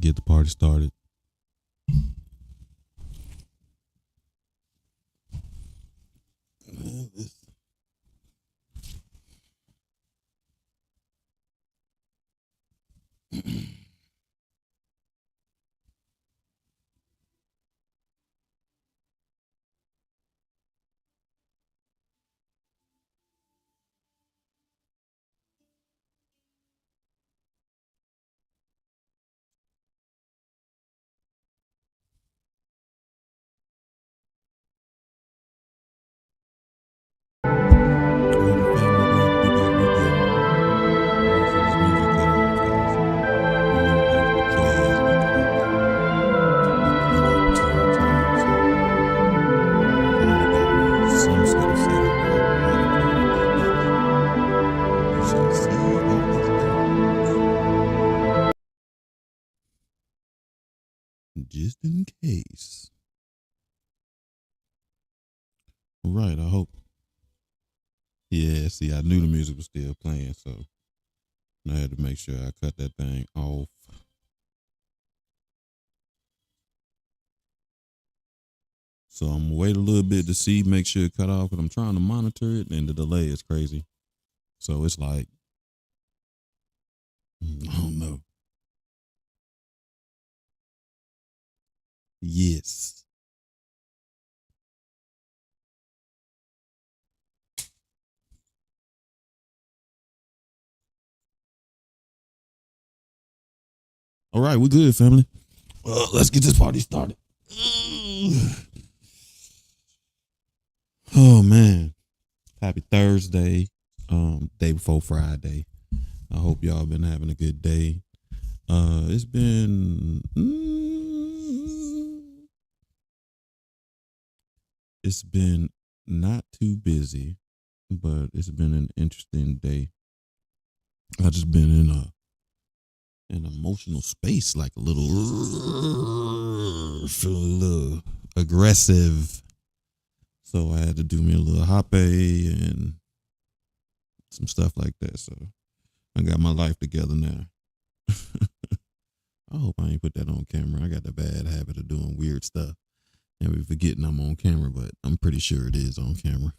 get the party started. Just in case. All right, I hope. Yeah, see, I knew the music was still playing, so I had to make sure I cut that thing off. So I'm gonna wait a little bit to see, make sure it cut off, but I'm trying to monitor it, and the delay is crazy. So it's like, I don't know. Yes. All right, we're good, family. Let's get this party started. Oh man, happy Thursday, day before Friday. I hope y'all been having a good day. It's been it's been not too busy, but it's been an interesting day. I just been in an emotional space, like a little feel a little aggressive. So I had to do me a little hoppe and some stuff like that. So I got my life together now. I hope I ain't put that on camera. I got the bad habit of doing weird stuff and be forgetting I'm on camera, but I'm pretty sure it is on camera.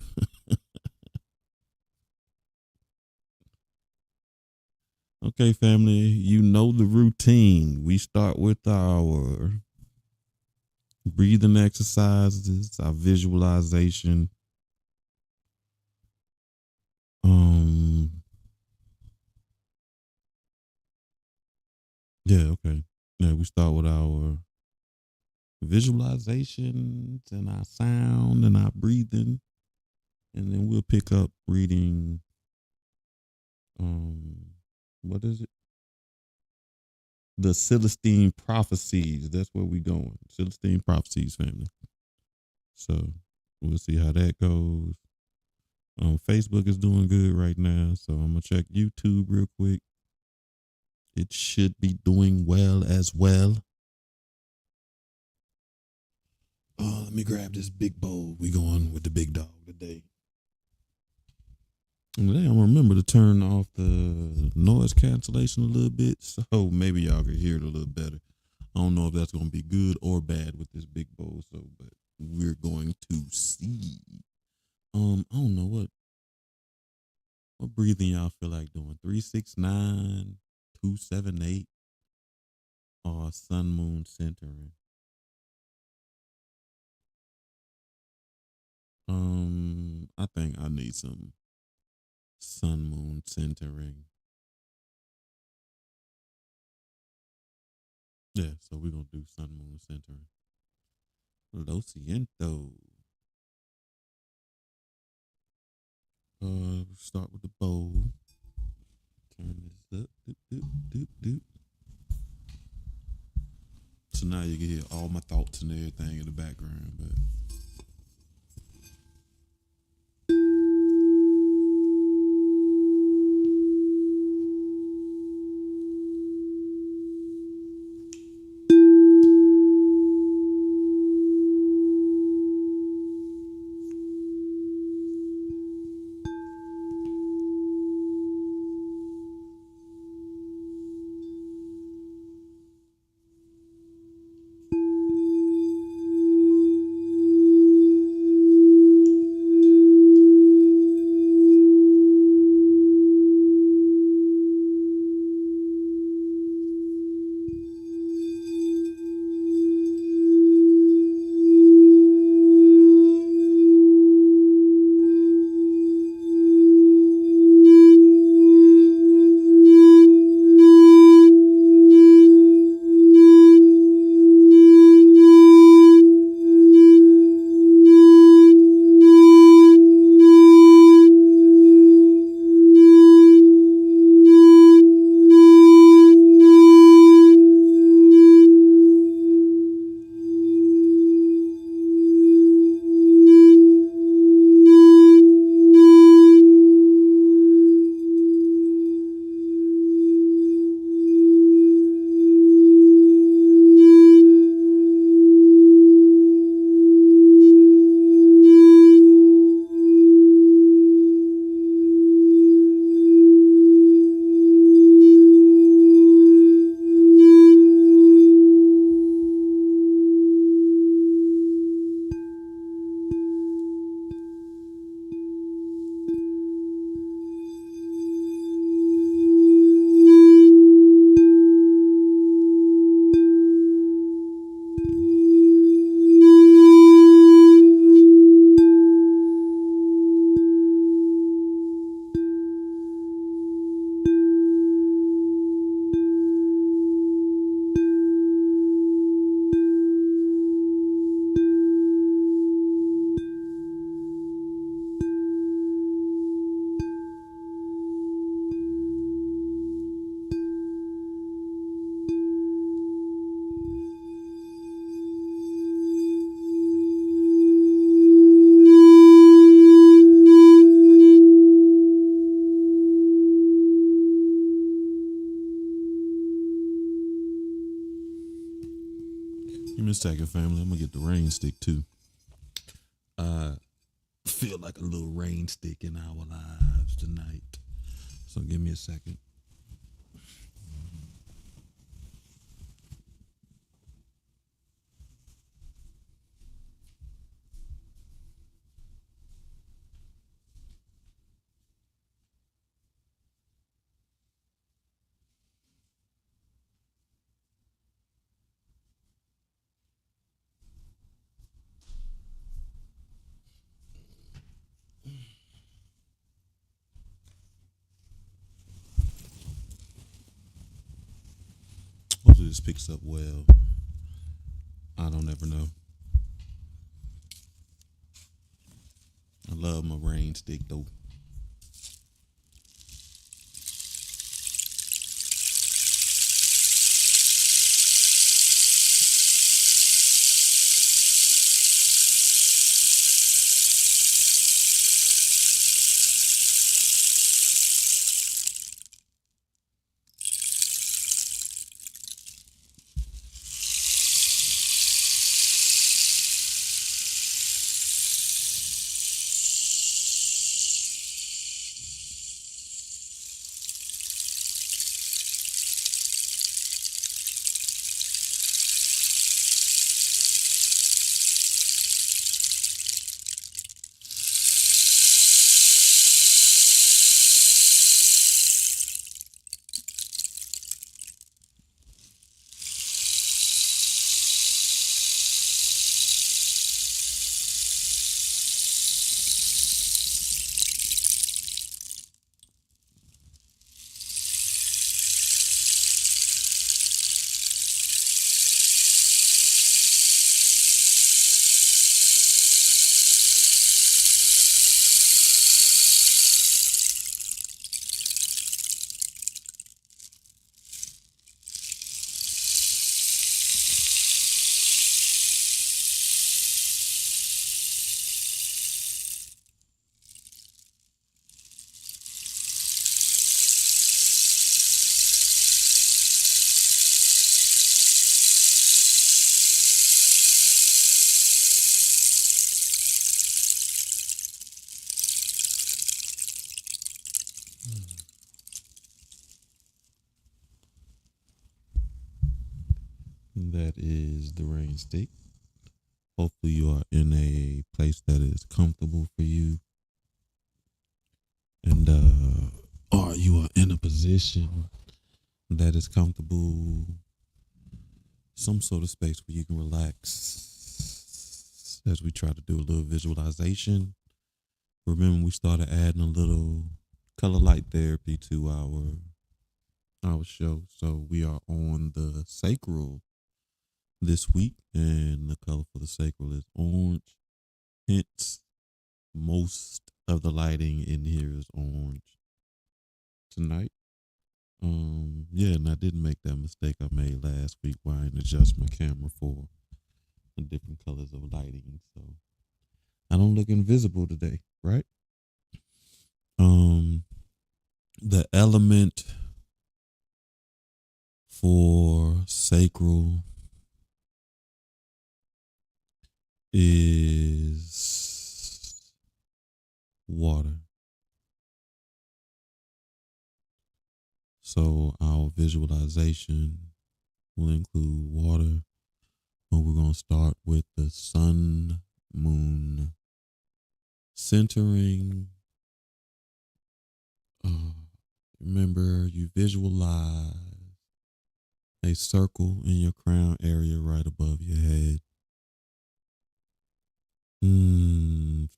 Okay, family, you know the routine. We start with our breathing exercises, our visualization. Yeah, okay. Yeah, we start with our visualizations and our sound and our breathing, and then we'll pick up reading. What is it? The Celestine Prophecies. That's where we going. Celestine Prophecies, family. So we'll see how that goes. Facebook is doing good right now, so I'm gonna check YouTube real quick. It should be doing well as well. Let me grab this big bowl. We going with the big dog today. And today I'm gonna remember to turn off the noise cancellation a little bit, so maybe y'all can hear it a little better. I don't know if that's gonna be good or bad with this big bowl, so but we're going to see. I don't know what breathing y'all feel like doing. 3-6-9, 2-7-8, or sun moon centering. I think I need some sun moon centering. Yeah, so we're gonna do sun moon centering. Lo siento. Start with the bowl. Turn this up. Doop, doop, doop, doop. So now you can hear all my thoughts and everything in the background, but Give me a second, family. I'm gonna get the rain stick too. I feel like a little rain stick in our lives tonight. So give me a second. Hopefully this picks up well. I don't ever know. I love my rain stick though. That is the rain stick. Hopefully you are in a place that is comfortable for you, and or you are in a position that is comfortable, some sort of space where you can relax as we try to do a little visualization. Remember, we started adding a little color light therapy to our show. So we are on the sacral this week, and the color for the sacral is orange. Hence, most of the lighting in here is orange tonight. Yeah, and I didn't make that mistake I made last week where I didn't adjust my camera for the different colors of lighting. So I don't look invisible today, right? Um, the element for sacral is water. So our visualization will include water, but we're going to start with the sun, moon, centering. Remember, you visualize a circle in your crown area right above your head. As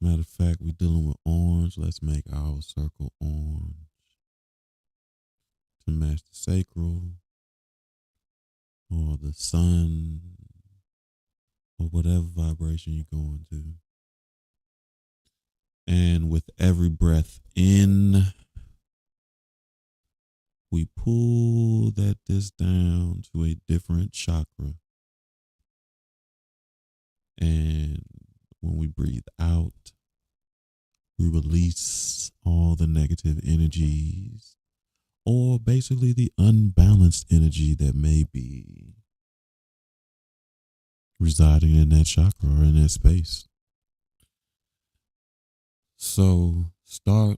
a matter of fact, we're dealing with orange. Let's make our circle orange to match the sacral or the sun or whatever vibration you're going to. And with every breath in, we pull this down to a different chakra. And when we breathe out, we release all the negative energies or basically the unbalanced energy that may be residing in that chakra or in that space. So start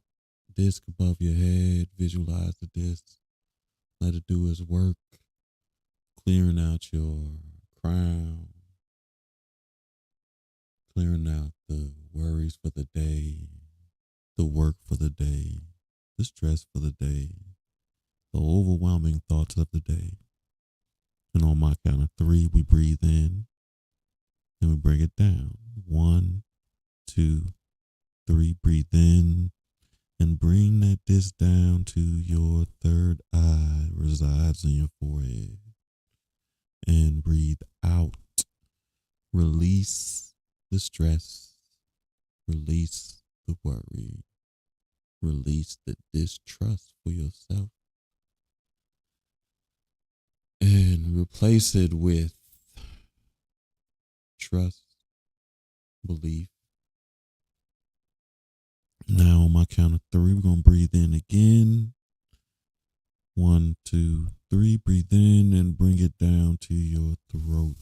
disc above your head, visualize the disc, let it do its work, clearing out your crown, clearing out the worries for the day, the work for the day, the stress for the day, the overwhelming thoughts of the day. And on my count of three, we breathe in and we bring it down. 1, 2, 3. Breathe in and bring that disc down to your third eye, resides in your forehead. And breathe out. Release the stress. Release the worry. Release the distrust for yourself. And replace it with trust, belief. Now, on my count of three, we're going to breathe in again. 1, 2, 3. Breathe in and bring it down to your throat.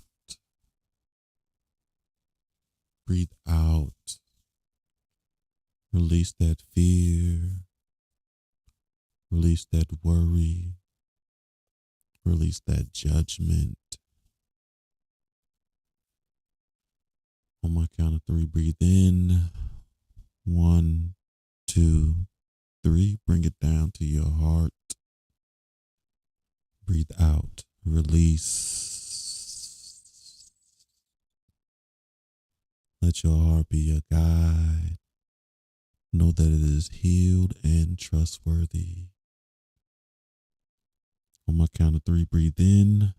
Breathe out. Release that fear. Release that worry. Release that judgment. On my count of three, breathe in. 1, 2, 3. Bring it down to your heart. Breathe out. Release. Let your heart be your guide. Know that it is healed and trustworthy. On my count of three, breathe in.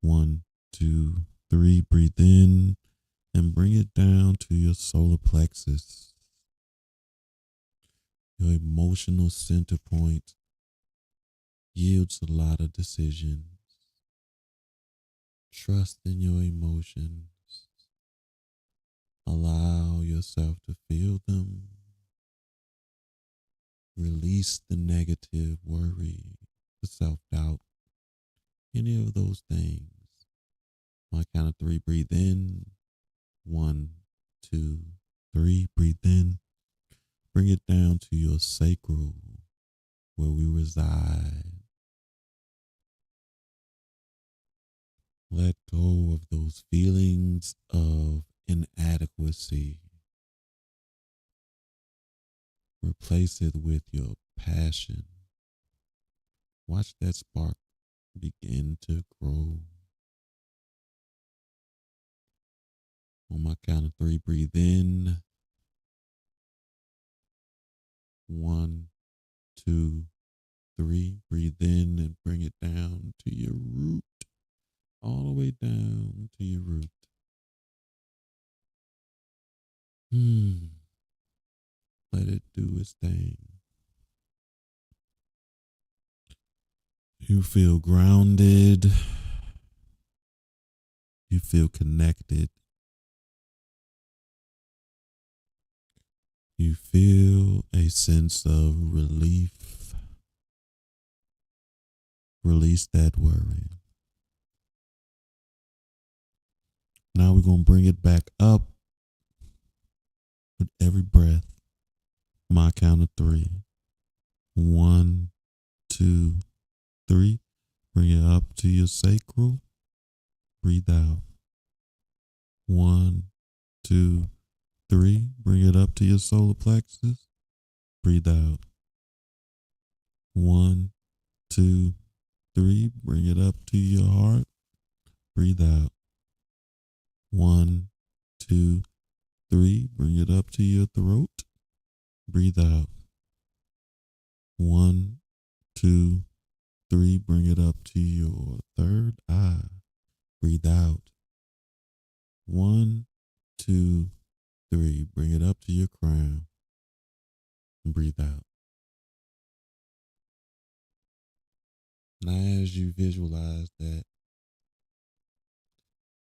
1, 2, 3. Breathe in and bring it down to your solar plexus, your emotional center point. Yields a lot of decisions. Trust in your emotions. Allow yourself to feel them. Release the negative worry, the self-doubt, any of those things. My count of three, breathe in. 1, 2, 3. Breathe in. Bring it down to your sacral, where we reside. Let go of those feelings of inadequacy. Replace it with your passion. Watch that spark begin to grow. On my count of three, breathe in. 1, 2, 3. Breathe in and bring it down to your root. All the way down to your root. Let it do its thing. You feel grounded. You feel connected. You feel a sense of relief. Release that worry. Now we're going to bring it back up with every breath. My count of three. 1, 2, 3. Bring it up to your sacral. Breathe out. 1, 2, 3. Bring it up to your solar plexus. Breathe out. 1, 2, 3. Bring it up to your heart. Breathe out. 1, 2, 3. Bring it up to your throat. Breathe out. 1, 2, 3. Bring it up to your third eye. Breathe out. 1, 2, 3. Bring it up to your crown. And breathe out. Now, as you visualize that,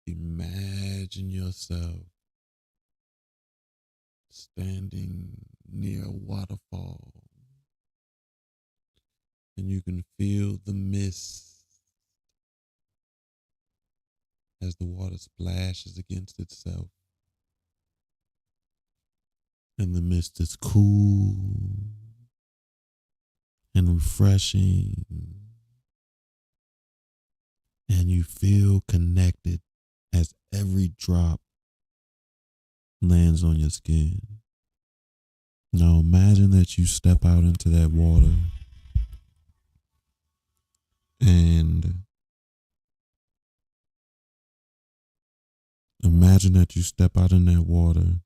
imagine yourself standing near a waterfall, and you can feel the mist as the water splashes against itself. And the mist is cool and refreshing. And you feel connected as every drop lands on your skin. Now imagine that you step out into that water and imagine that you step out in that water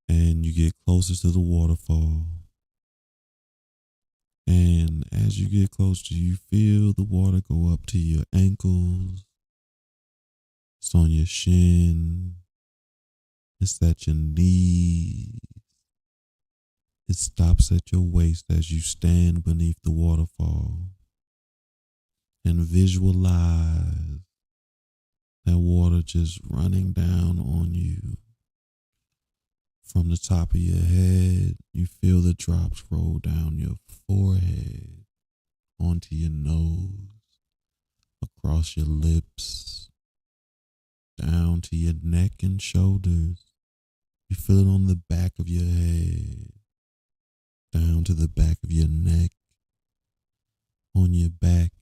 and you get closer to the waterfall. And as you get closer, you feel the water go up to your ankles. It's on your shin. It's at your knees. It stops at your waist as you stand beneath the waterfall. And visualize that water just running down on you. From the top of your head, you feel the drops roll down your forehead, onto your nose, across your lips, down to your neck and shoulders. You feel it on the back of your head, down to the back of your neck, on your back.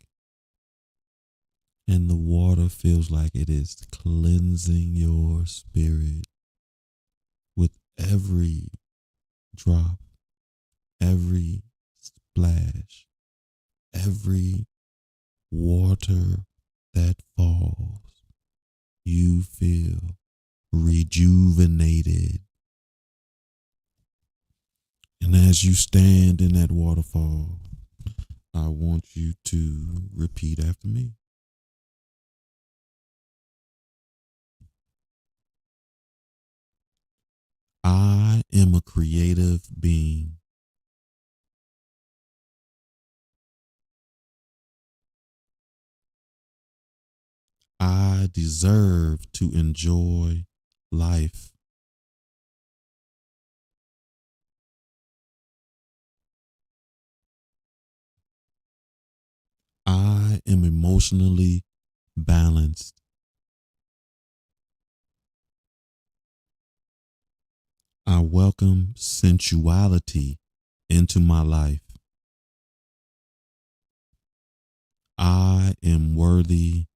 And the water feels like it is cleansing your spirit with every drop, every splash, every water that falls. You feel rejuvenated. And as you stand in that waterfall, I want you to repeat after me. I am a creative being. I deserve to enjoy life. I am emotionally balanced. I welcome sensuality into my life. I am worthy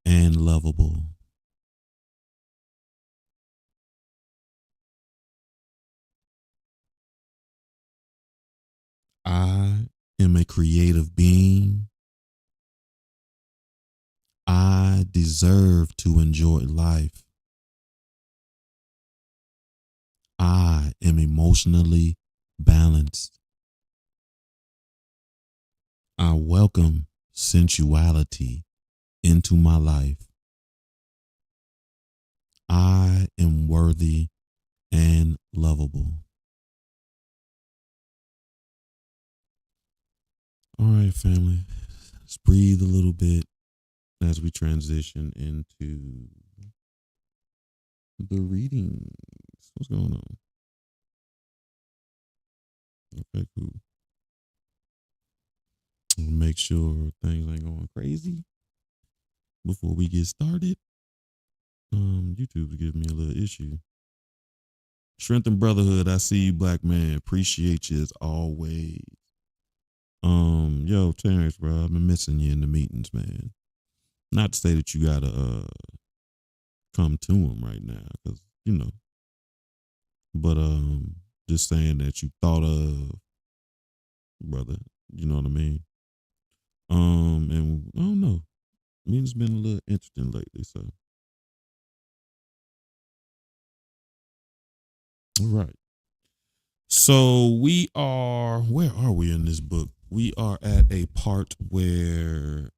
and lovable. I am a creative being. I deserve to enjoy life. I am emotionally balanced. I welcome sensuality into my life. I am worthy and lovable. All right, family. Let's breathe a little bit as we transition into the readings. What's going on? Okay, cool. Make sure things ain't going crazy before we get started. YouTube's giving me a little issue. Strength and brotherhood. I see you, black man. Appreciate you as always. Yo, Terrence, bro, I've been missing you in the meetings, man. Not to say that you gotta come to him right now, because but just saying that you thought of, brother. You know what I mean? And I don't know. I mean, it's been a little interesting lately. So, all right. So we are. Where are we in this book? We are at a part where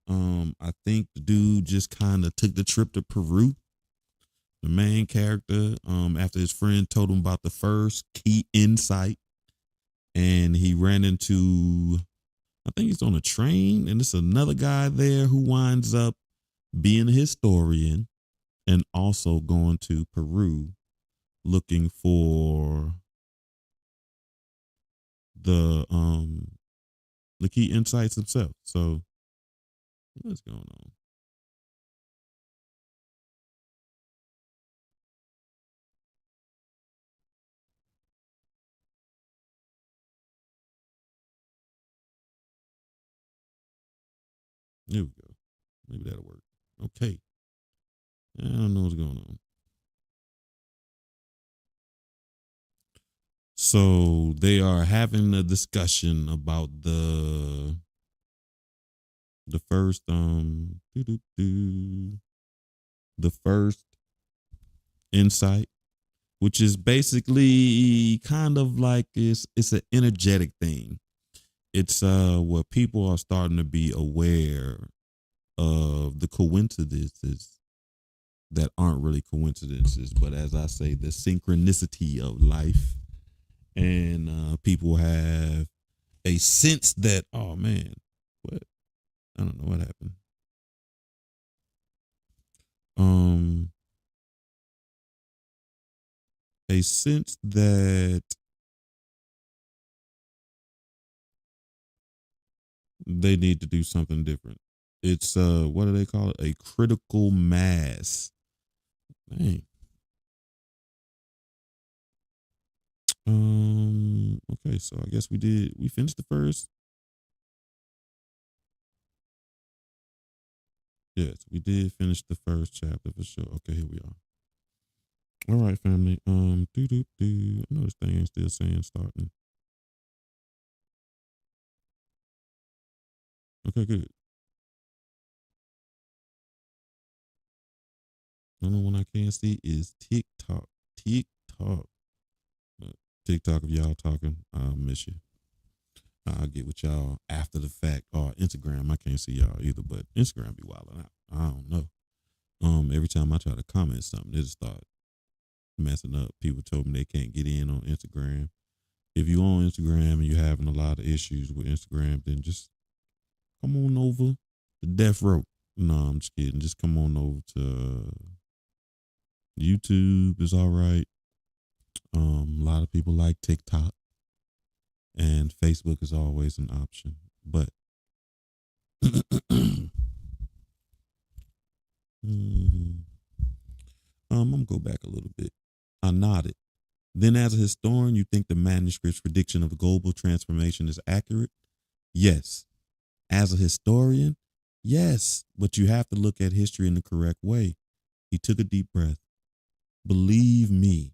I think the dude just kind of took the trip to Peru. The main character, after his friend told him about the first key insight, and he ran into, I think he's on a train, and it's another guy there who winds up being a historian and also going to Peru looking for the the key insights himself. So what's going on? Maybe that'll work. Okay. I don't know what's going on. So they are having a discussion about the first the first insight, which is basically kind of like it's an energetic thing. It's where people are starting to be aware of the coincidences that aren't really coincidences, but as I say, the synchronicity of life. And people have a sense that, oh man, what, I don't know what happened. Um, a sense that they need to do something different. It's what do they call it? A critical mass. Dang. Okay, so I guess we finished the first. Yes, we did finish the first chapter for sure. Okay, here we are. All right, family. I know this thing ain't still saying starting. Okay, good. The only one I can't see is TikTok. TikTok. TikTok, if y'all talking, I'll miss you. I'll get with y'all after the fact. Or Instagram, I can't see y'all either, but Instagram be wilding out. I don't know. Every time I try to comment something, they just start messing up. People told me they can't get in on Instagram. If you on Instagram and you're having a lot of issues with Instagram, then just come on over to Death Row. No, I'm just kidding. Just come on over to YouTube. Is all right. A lot of people like TikTok, and Facebook is always an option. But I'm gonna go back a little bit. I nodded. Then, as a historian, you think the manuscript's prediction of the global transformation is accurate? Yes. As a historian, yes. But you have to look at history in the correct way. He took a deep breath. Believe me,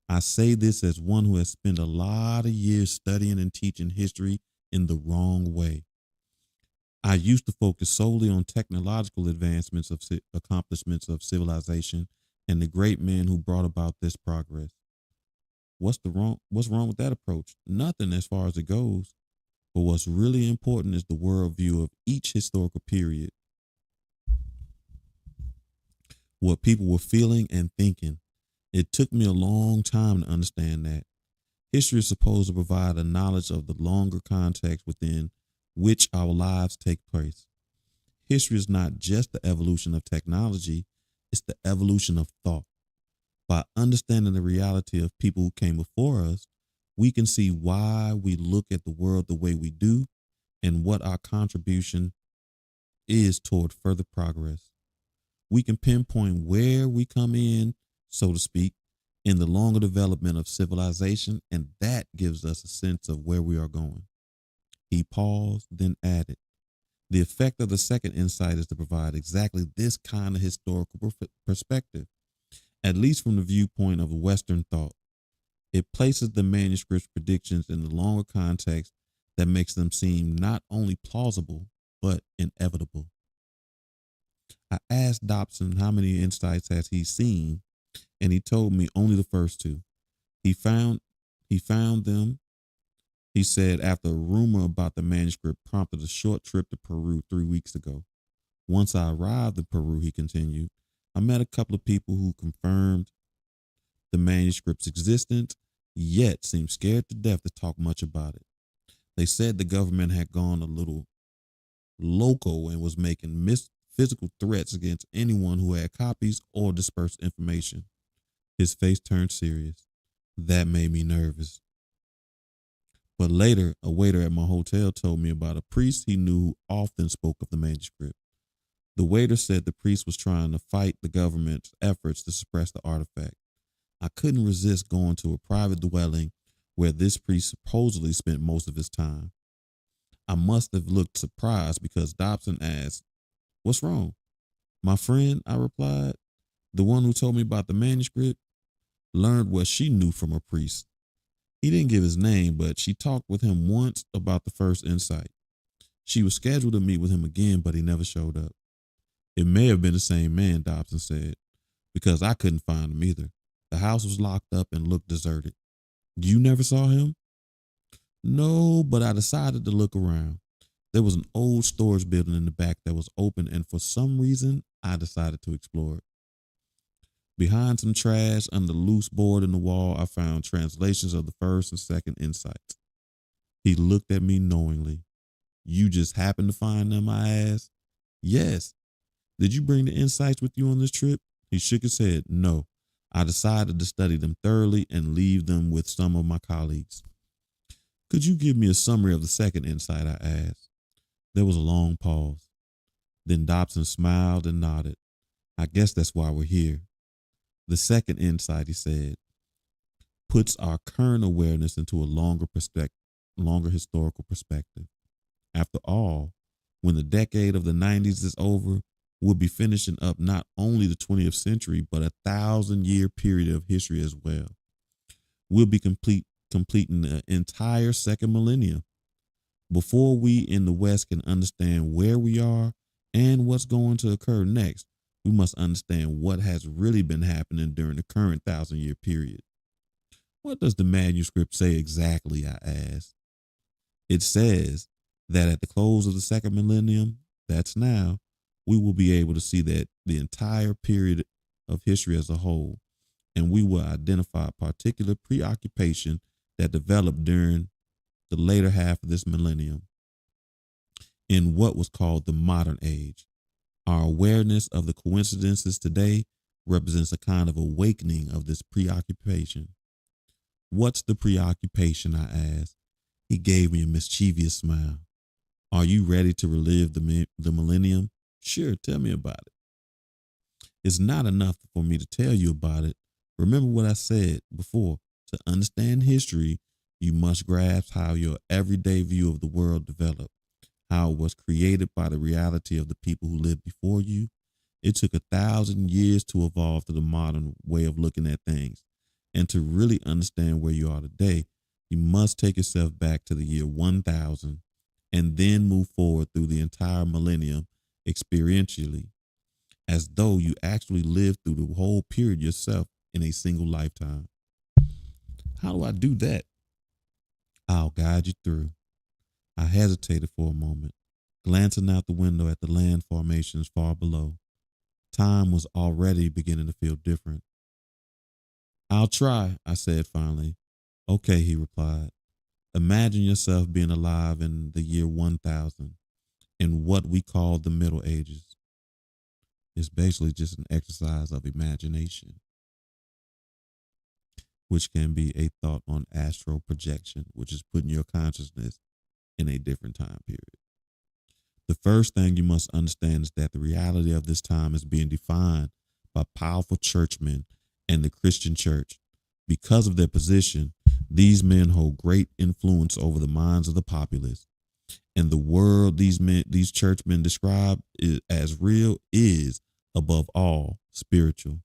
I say this as one who has spent a lot of years studying and teaching history in the wrong way. I used to focus solely on technological advancements of accomplishments of civilization and the great men who brought about this progress. What's wrong with that approach? Nothing as far as it goes. But what's really important is the worldview of each historical period, what people were feeling and thinking. It took me a long time to understand that. History is supposed to provide a knowledge of the longer context within which our lives take place. History is not just the evolution of technology, it's the evolution of thought. By understanding the reality of people who came before us, we can see why we look at the world the way we do and what our contribution is toward further progress. We can pinpoint where we come in, so to speak, in the longer development of civilization, and that gives us a sense of where we are going. He paused, then added, the effect of the second insight is to provide exactly this kind of historical perspective, at least from the viewpoint of Western thought. It places the manuscript's predictions in the longer context that makes them seem not only plausible, but inevitable. I asked Dobson how many insights has he seen, and he told me only the first two. He found them, he said, after a rumor about the manuscript prompted a short trip to Peru 3 weeks ago. Once I arrived in Peru, he continued, I met a couple of people who confirmed the manuscript's existence, yet seemed scared to death to talk much about it. They said the government had gone a little loco and was making physical threats against anyone who had copies or dispersed information. His face turned serious. That made me nervous. But later, a waiter at my hotel told me about a priest he knew who often spoke of the manuscript. The waiter said the priest was trying to fight the government's efforts to suppress the artifact. I couldn't resist going to a private dwelling where this priest supposedly spent most of his time. I must have looked surprised because Dobson asked, What's wrong? My friend, I replied, the one who told me about the manuscript, learned what she knew from a priest. He didn't give his name, but she talked with him once about the first insight. She was scheduled to meet with him again, but he never showed up. It may have been the same man, Dobson said, because I couldn't find him either. The house was locked up and looked deserted. You never saw him? No, but I decided to look around. There was an old storage building in the back that was open, and for some reason, I decided to explore it. Behind some trash under the loose board in the wall, I found translations of the first and second insights. He looked at me knowingly. You just happened to find them, I asked. Yes. Did you bring the insights with you on this trip? He shook his head. No. I decided to study them thoroughly and leave them with some of my colleagues. Could you give me a summary of the second insight? I asked. There was a long pause. Then Dobson smiled and nodded. I guess that's why we're here. The second insight, he said, puts our current awareness into a longer historical perspective. After all, when the decade of the 90s is over, we'll be finishing up not only the 20th century, but a 1,000-year period of history as well. We'll be completing the entire second millennium. Before we in the West can understand where we are and what's going to occur next, we must understand what has really been happening during the current 1,000-year period. What does the manuscript say exactly? I asked. It says that at the close of the second millennium, that's now, we will be able to see that the entire period of history as a whole, and we will identify a particular preoccupation that developed during the later half of this millennium in what was called the modern age. Our awareness of the coincidences today represents a kind of awakening of this preoccupation. What's the preoccupation? I asked. He gave me a mischievous smile. Are you ready to relive the millennium? Sure, tell me about it. It's not enough for me to tell you about it. Remember what I said before. To understand history, you must grasp how your everyday view of the world developed, how it was created by the reality of the people who lived before you. It took 1,000 years to evolve to the modern way of looking at things. And to really understand where you are today, you must take yourself back to the year 1000 and then move forward through the entire millennium experientially, as though you actually lived through the whole period yourself in a single lifetime. How do I do that? I'll guide you through. I hesitated for a moment, glancing out the window at the land formations far below. Time was already beginning to feel different. I'll try, I said finally. Okay, he replied. Imagine yourself being alive in the year 1000 in what we call the Middle Ages. It's basically just an exercise of imagination, which can be a thought on astral projection, which is putting your consciousness in a different time period. The first thing you must understand is that the reality of this time is being defined by powerful churchmen and the Christian church. Because of their position, these men hold great influence over the minds of the populace. And the world these churchmen describe as real is, above all, spiritual.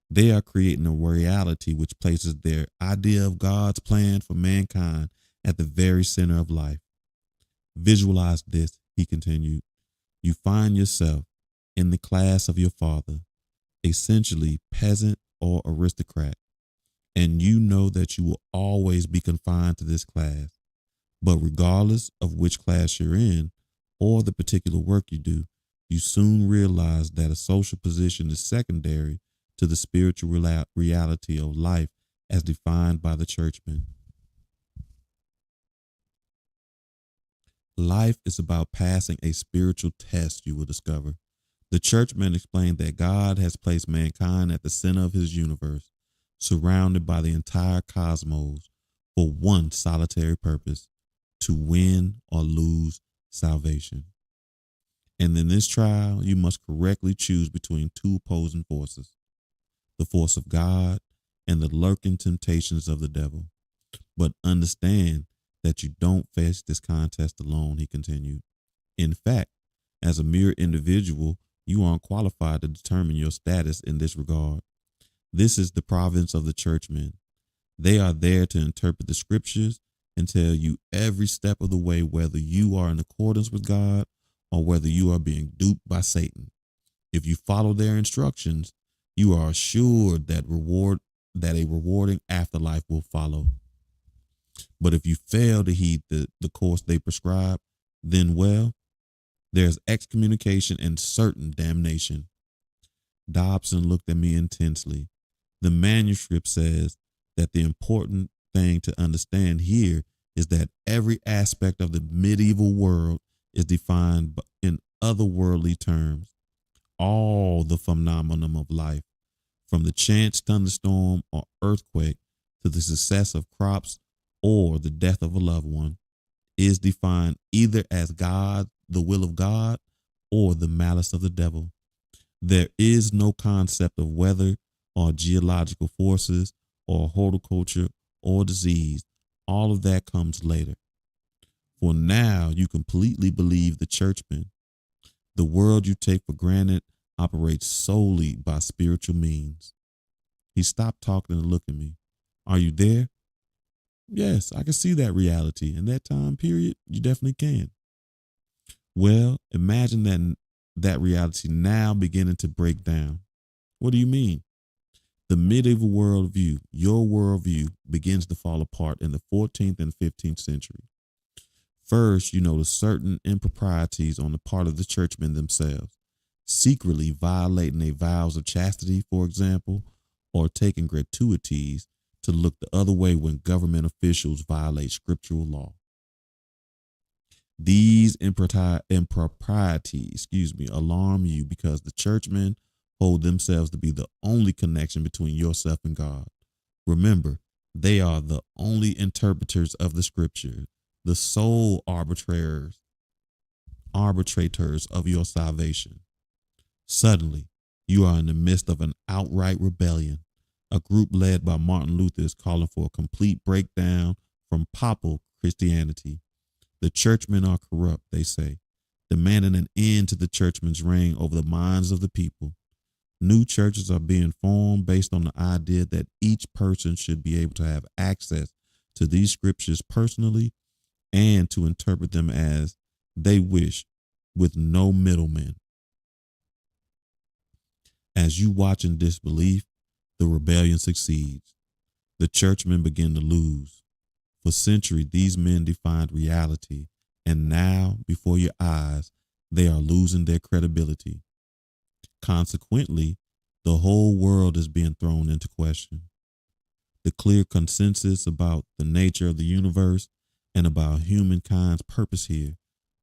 They are creating a reality which places their idea of God's plan for mankind at the very center of life. Visualize this, he continued. You find yourself in the class of your father, essentially peasant or aristocrat, and you know that you will always be confined to this class. But regardless of which class you're in or the particular work you do, you soon realize that a social position is secondary to the spiritual reality of life as defined by the churchmen. Life is about passing a spiritual test, you will discover. The churchmen explained that God has placed mankind at the center of his universe, surrounded by the entire cosmos, for one solitary purpose: to win or lose salvation. And in this trial, you must correctly choose between two opposing forces: the force of God and the lurking temptations of the devil. But understand that you don't face this contest alone, he continued. In fact, As a mere individual, you aren't qualified to determine your status in this regard. This is the province of the churchmen. They are there to interpret the scriptures and tell you every step of the way whether you are in accordance with God or whether you are being duped by Satan. If you follow their instructions, you are assured that a rewarding afterlife will follow. But if you fail to heed the course they prescribe, then well, there's excommunication and certain damnation. Dobson looked at me intensely. The manuscript says that the important thing to understand here is that every aspect of the medieval world is defined in otherworldly terms. All the phenomenon of life, from the chance thunderstorm or earthquake to the success of crops or the death of a loved one, is defined either as God, the will of God, or the malice of the devil. There is no concept of weather or geological forces or horticulture or disease. All of that comes later. For now, you completely believe the churchmen. The world you take for granted operates solely by spiritual means. He stopped talking and looked at me. Are you there? Yes, I can see that reality. In that time period, you definitely can. Well, imagine that reality now beginning to break down. What do you mean? The medieval worldview, your worldview, begins to fall apart in the 14th and 15th century. First, you notice certain improprieties on the part of the churchmen themselves, secretly violating their vows of chastity, for example, or taking gratuities to look the other way when government officials violate scriptural law. These improprieties, alarm you because the churchmen hold themselves to be the only connection between yourself and God. Remember, they are the only interpreters of the scripture, the sole arbitrators of your salvation. Suddenly, you are in the midst of an outright rebellion. A group led by Martin Luther is calling for a complete breakdown from papal Christianity. The churchmen are corrupt, they say, demanding an end to the churchmen's reign over the minds of the people. New churches are being formed based on the idea that each person should be able to have access to these scriptures personally and to interpret them as they wish, with no middlemen. As you watch in disbelief, the rebellion succeeds. The churchmen begin to lose. For centuries, these men defined reality, and now, before your eyes, they are losing their credibility. Consequently, the whole world is being thrown into question. The clear consensus about the nature of the universe and about humankind's purpose here,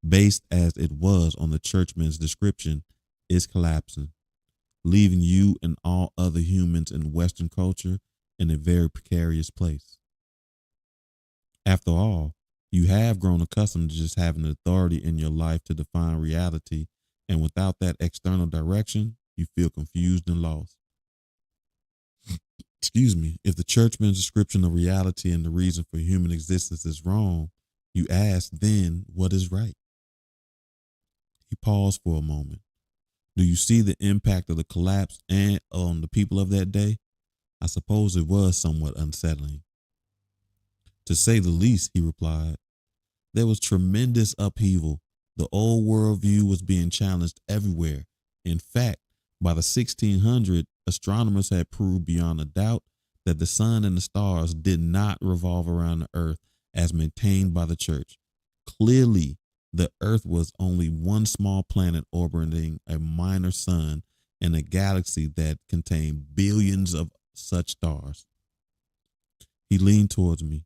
based as it was on the churchman's description, is collapsing, leaving you and all other humans in Western culture in a very precarious place. After all, you have grown accustomed to just having authority in your life to define reality, and without that external direction, you feel confused and lost. If the churchman's description of reality and the reason for human existence is wrong, you ask then what is right? He paused for a moment. Do you see the impact of the collapse and on the people of that day? I suppose it was somewhat unsettling. To say the least, he replied. There was tremendous upheaval. The old worldview was being challenged everywhere. In fact, by the 1600s, astronomers had proved beyond a doubt that the sun and the stars did not revolve around the earth as maintained by the church. Clearly, the earth was only one small planet orbiting a minor sun in a galaxy that contained billions of such stars. He leaned towards me.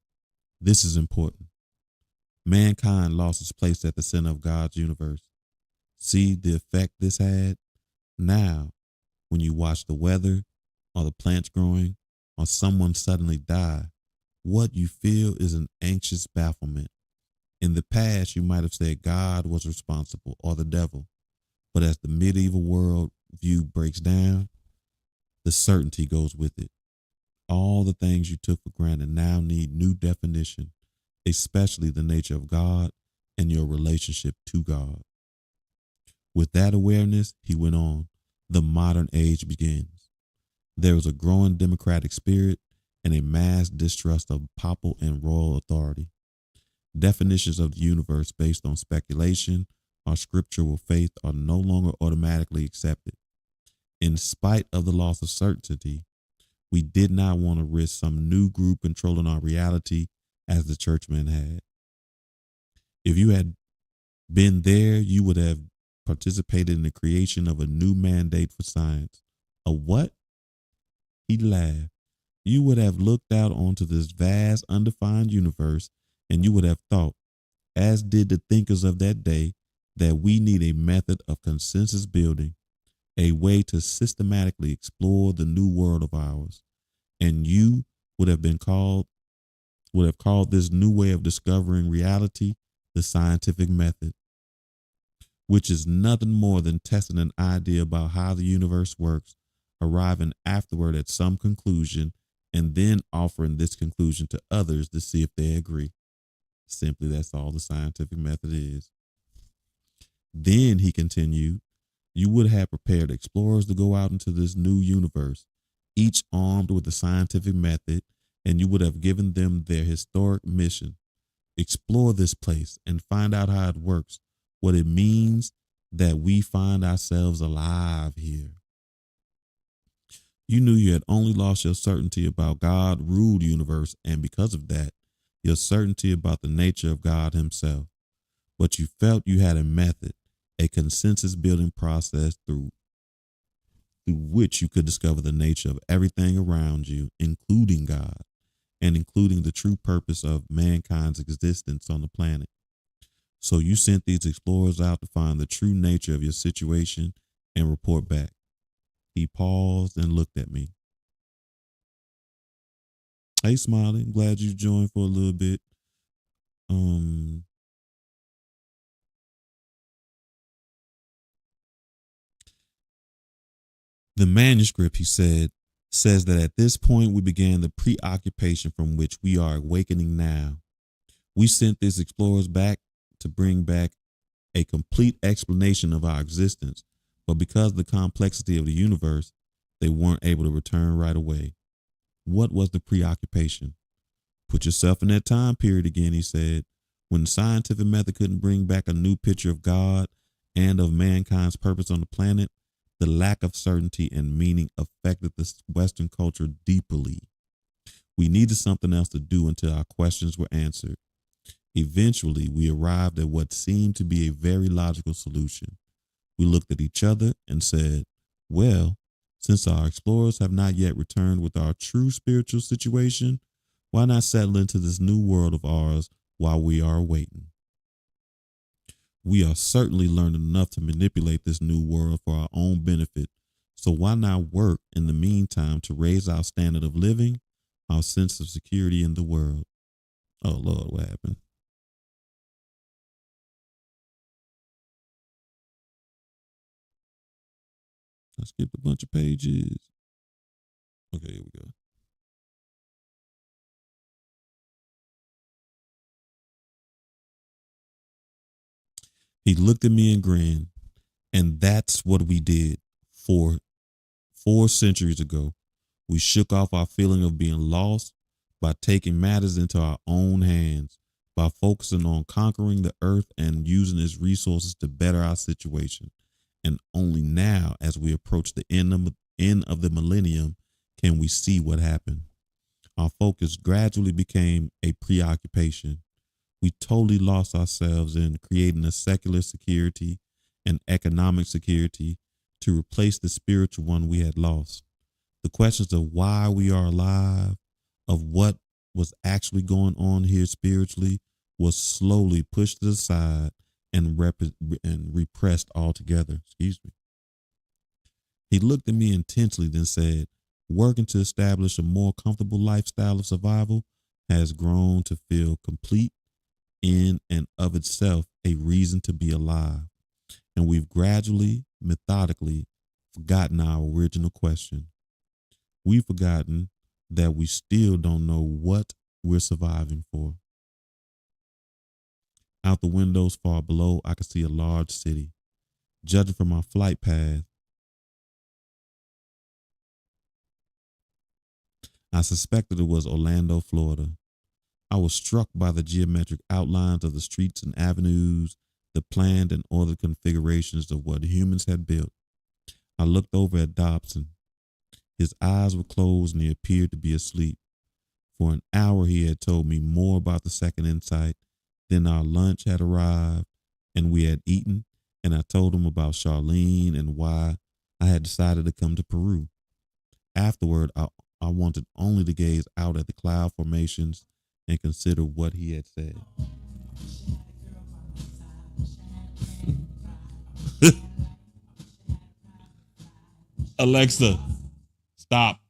This is important. Mankind lost its place at the center of God's universe. See the effect this had? Now, when you watch the weather or the plants growing or someone suddenly die, what you feel is an anxious bafflement. In the past, you might have said God was responsible or the devil. But as the medieval world view breaks down, the certainty goes with it. All the things you took for granted now need new definition, especially the nature of God and your relationship to God. With that awareness, he went on, the modern age begins. There is a growing democratic spirit and a mass distrust of papal and royal authority. Definitions of the universe based on speculation or scriptural faith are no longer automatically accepted. In spite of the loss of certainty, we did not want to risk some new group controlling our reality as the churchmen had. If you had been there, you would have participated in the creation of a new mandate for science. A what? He laughed. You would have looked out onto this vast, undefined universe, and you would have thought, as did the thinkers of that day, that we need a method of consensus building, a way to systematically explore the new world of ours. And you would have called this new way of discovering reality the scientific method, which is nothing more than testing an idea about how the universe works, arriving afterward at some conclusion, and then offering this conclusion to others to see if they agree. Simply, that's all the scientific method is. Then, he continued, you would have prepared explorers to go out into this new universe, each armed with the scientific method, and you would have given them their historic mission. Explore this place and find out how it works, what it means that we find ourselves alive here. You knew you had only lost your certainty about God ruled universe, and because of that, your certainty about the nature of God himself. But you felt you had a method, a consensus building process through which you could discover the nature of everything around you, including God, and including the true purpose of mankind's existence on the planet. So you sent these explorers out to find the true nature of your situation and report back. He paused and looked at me. Hey, Smiley, glad you joined for a little bit. The manuscript, he said, says that at this point we began the preoccupation from which we are awakening now. We sent these explorers back to bring back a complete explanation of our existence, but because of the complexity of the universe, they weren't able to return right away. What was the preoccupation? Put yourself in that time period again, he said, when the scientific method couldn't bring back a new picture of God and of mankind's purpose on the planet. The lack of certainty and meaning affected the Western culture deeply. We needed something else to do until our questions were answered. Eventually, we arrived at what seemed to be a very logical solution. We looked at each other and said, well, since our explorers have not yet returned with our true spiritual situation, why not settle into this new world of ours while we are waiting? We are certainly learning enough to manipulate this new world for our own benefit. So why not work in the meantime to raise our standard of living, our sense of security in the world? Oh, Lord, what happened? I skipped a bunch of pages. Okay, here we go. He looked at me and grinned. And that's what we did four centuries ago. We shook off our feeling of being lost by taking matters into our own hands, by focusing on conquering the earth and using its resources to better our situation. And only now, as we approach the end of the millennium, can we see what happened. Our focus gradually became a preoccupation. We totally lost ourselves in creating a secular security and economic security to replace the spiritual one we had lost. The questions of why we are alive, of what was actually going on here spiritually, was slowly pushed to the side and repressed altogether. Excuse me. He looked at me intensely, then said, working to establish a more comfortable lifestyle of survival has grown to feel complete in and of itself a reason to be alive. And we've gradually, methodically forgotten our original question. We've forgotten that we still don't know what we're surviving for. Out the windows far below, I could see a large city. Judging from my flight path, I suspected it was Orlando, Florida. I was struck by the geometric outlines of the streets and avenues, the planned and ordered configurations of what humans had built. I looked over at Dobson. His eyes were closed and he appeared to be asleep. For an hour, he had told me more about the second insight. Then our lunch had arrived and we had eaten, and I told him about Charlene and why I had decided to come to Peru. Afterward, I wanted only to gaze out at the cloud formations and consider what he had said. Alexa, stop.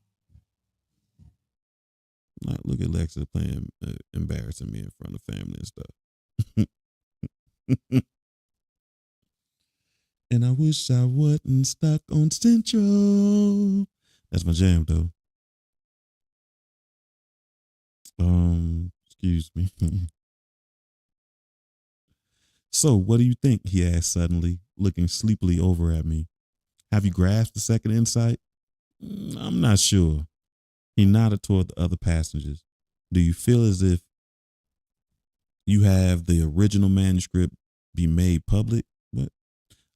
Like, look at Alexa playing, embarrassing me in front of family and stuff. And I wish I wasn't stuck on Central. That's my jam, though. Excuse me. So, what do you think? He asked suddenly, looking sleepily over at me. Have you grasped the second insight? I'm not sure. He nodded toward the other passengers. Do you feel as if you have the original manuscript be made public? What?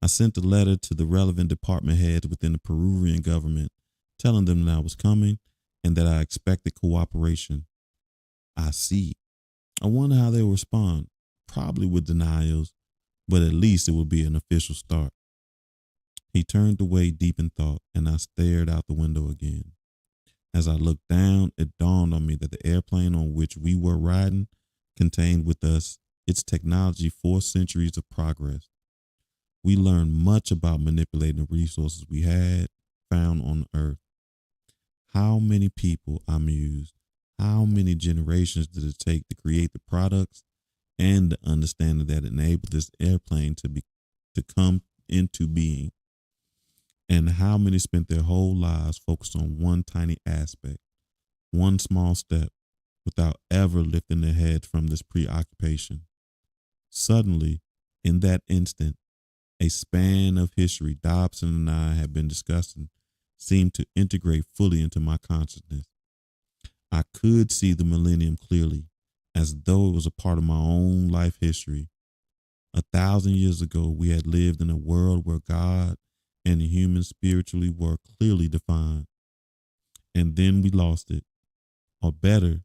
I sent a letter to the relevant department heads within the Peruvian government, telling them that I was coming and that I expected cooperation. I see. I wonder how they'll respond. Probably with denials, but at least it will be an official start. He turned away deep in thought, and I stared out the window again. As I looked down, it dawned on me that the airplane on which we were riding contained with us its technology 4 centuries of progress. We learned much about manipulating the resources we had found on Earth. How many people, I mused, how many generations did it take to create the products and the understanding that enabled this airplane to come into being? And how many spent their whole lives focused on one tiny aspect, one small step, without ever lifting their heads from this preoccupation? Suddenly, in that instant, a span of history Dobson and I had been discussing seemed to integrate fully into my consciousness. I could see the millennium clearly, as though it was a part of my own life history. 1,000 years ago, we had lived in a world where God and the human spiritually were clearly defined. And then we lost it. Or better,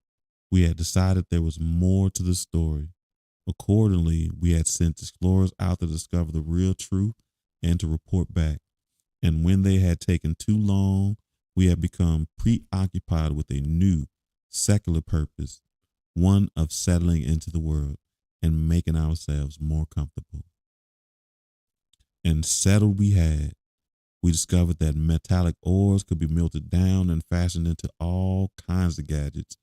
we had decided there was more to the story. Accordingly, we had sent explorers out to discover the real truth and to report back. And when they had taken too long, we had become preoccupied with a new, secular purpose, one of settling into the world and making ourselves more comfortable. And settled we had. We discovered that metallic ores could be melted down and fashioned into all kinds of gadgets.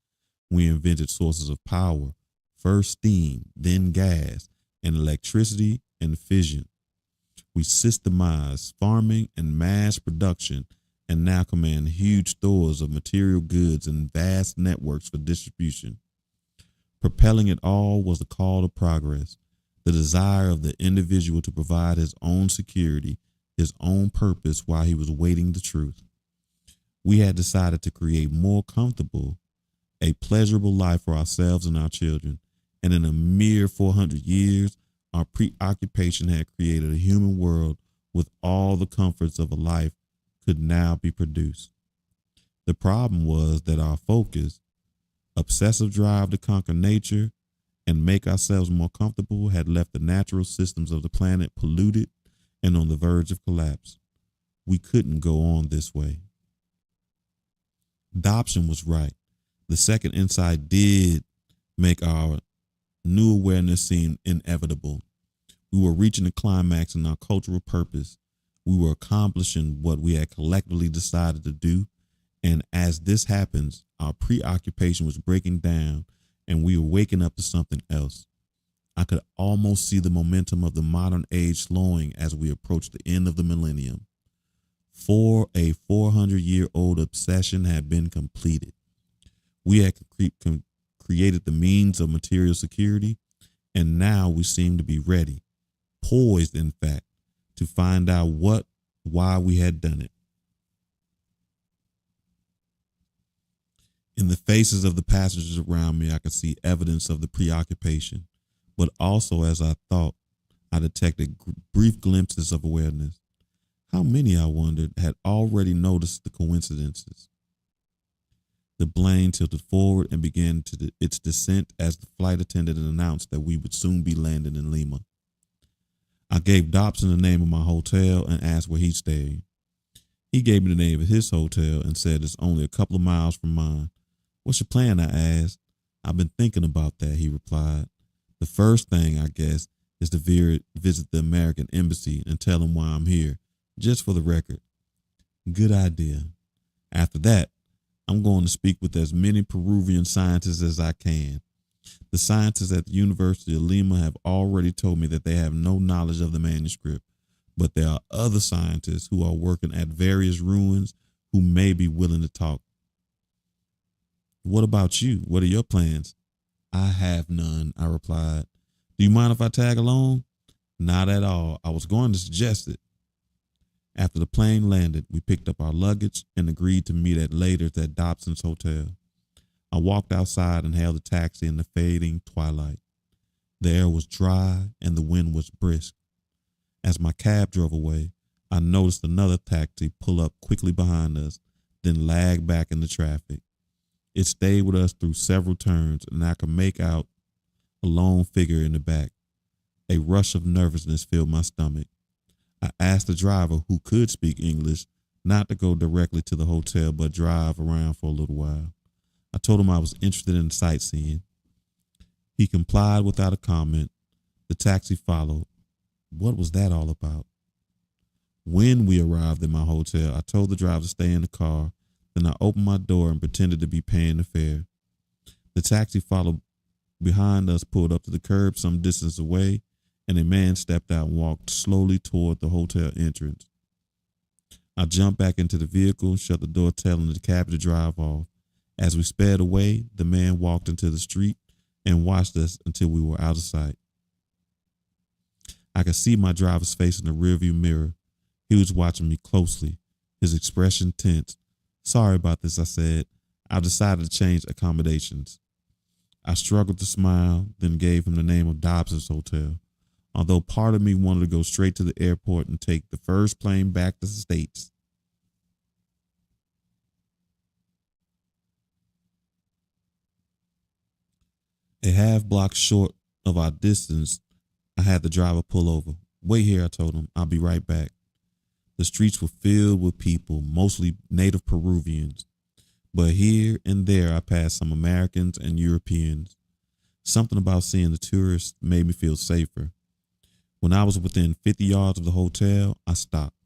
We invented sources of power, first steam, then gas, and electricity and fission. We systemized farming and mass production and now command huge stores of material goods and vast networks for distribution. Propelling it all was the call to progress, the desire of the individual to provide his own security, his own purpose while he was waiting the truth. We had decided to create more comfortable, a pleasurable life for ourselves and our children, and in a mere 400 years, our preoccupation had created a human world with all the comforts of a life could now be produced. The problem was that our focus, obsessive drive to conquer nature and make ourselves more comfortable, had left the natural systems of the planet polluted and on the verge of collapse. We couldn't go on this way. Dobson was right. The second insight did make our new awareness seem inevitable. We were reaching a climax in our cultural purpose. We were accomplishing what we had collectively decided to do. And as this happens, our preoccupation was breaking down and we were waking up to something else. I could almost see the momentum of the modern age slowing as we approached the end of the millennium. For a 400-year-old obsession had been completed. We had created the means of material security, and now we seem to be ready, poised, in fact, to find out why we had done it. In the faces of the passengers around me, I could see evidence of the preoccupation, but also, as I thought, I detected brief glimpses of awareness. How many, I wondered, had already noticed the coincidences? The plane tilted forward and began its descent as the flight attendant announced that we would soon be landing in Lima. I gave Dobson the name of my hotel and asked where he stayed. He gave me the name of his hotel and said it's only a couple of miles from mine. What's your plan? I asked. I've been thinking about that, he replied. The first thing, I guess, is to visit the American embassy and tell them why I'm here, just for the record. Good idea. After that, I'm going to speak with as many Peruvian scientists as I can. The scientists at the University of Lima have already told me that they have no knowledge of the manuscript, but there are other scientists who are working at various ruins who may be willing to talk. What about you? What are your plans? I have none, I replied. Do you mind if I tag along? Not at all. I was going to suggest it. After the plane landed, we picked up our luggage and agreed to meet at Later's at Dobson's hotel. I walked outside and hailed a taxi in the fading twilight. The air was dry and the wind was brisk. As my cab drove away, I noticed another taxi pull up quickly behind us, then lag back into traffic. It stayed with us through several turns, and I could make out a lone figure in the back. A rush of nervousness filled my stomach. I asked the driver, who could speak English, not to go directly to the hotel but drive around for a little while. I told him I was interested in sightseeing. He complied without a comment. The taxi followed. What was that all about? When we arrived at my hotel, I told the driver to stay in the car. Then I opened my door and pretended to be paying the fare. The taxi followed behind us, pulled up to the curb some distance away, and a man stepped out and walked slowly toward the hotel entrance. I jumped back into the vehicle, shut the door, telling the cab to drive off. As we sped away, the man walked into the street and watched us until we were out of sight. I could see my driver's face in the rearview mirror. He was watching me closely, his expression tense. Sorry about this, I said. I've decided to change accommodations. I struggled to smile, then gave him the name of Dobson's Hotel, although part of me wanted to go straight to the airport and take the first plane back to the States. A half block short of our distance, I had the driver pull over. Wait here, I told him. I'll be right back. The streets were filled with people, mostly native Peruvians. But here and there, I passed some Americans and Europeans. Something about seeing the tourists made me feel safer. When I was within 50 yards of the hotel, I stopped.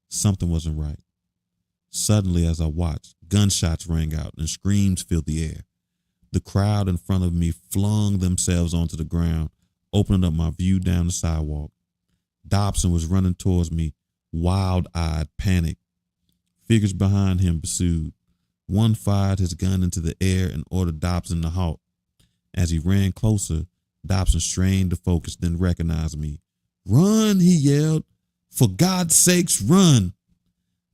Something wasn't right. Suddenly, as I watched, gunshots rang out and screams filled the air. The crowd in front of me flung themselves onto the ground, opening up my view down the sidewalk. Dobson was running towards me, wild-eyed, panicked. Figures behind him pursued. One fired his gun into the air and ordered Dobson to halt. As he ran closer, Dobson strained to focus, then recognized me. Run, he yelled. For God's sakes, run.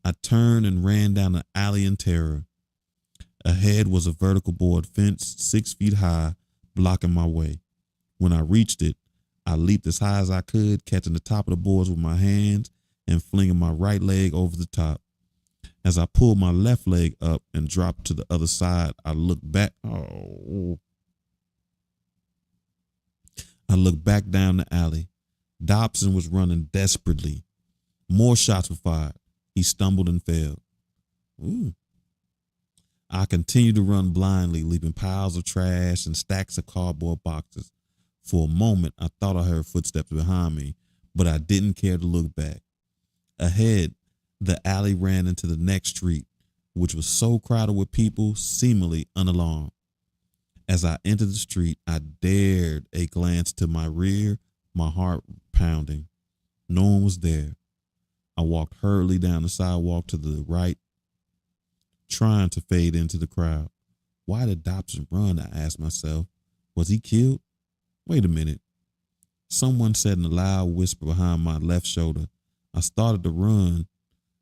I turned and ran down the alley in terror. Ahead was a vertical board fence 6 feet high, blocking my way. When I reached it, I leaped as high as I could, catching the top of the boards with my hands and flinging my right leg over the top. As I pulled my left leg up and dropped to the other side, I looked back. I looked back down the alley. Dobson was running desperately. More shots were fired. He stumbled and fell. I continued to run blindly, leaving piles of trash and stacks of cardboard boxes. For a moment, I thought I heard footsteps behind me, but I didn't care to look back. Ahead, the alley ran into the next street, which was so crowded with people, seemingly unalarmed. As I entered the street, I dared a glance to my rear, my heart pounding. No one was there. I walked hurriedly down the sidewalk to the right, trying to fade into the crowd. Why did Dobson run? I asked myself. Was he killed? Wait a minute. Someone said in a loud whisper behind my left shoulder, I started to run,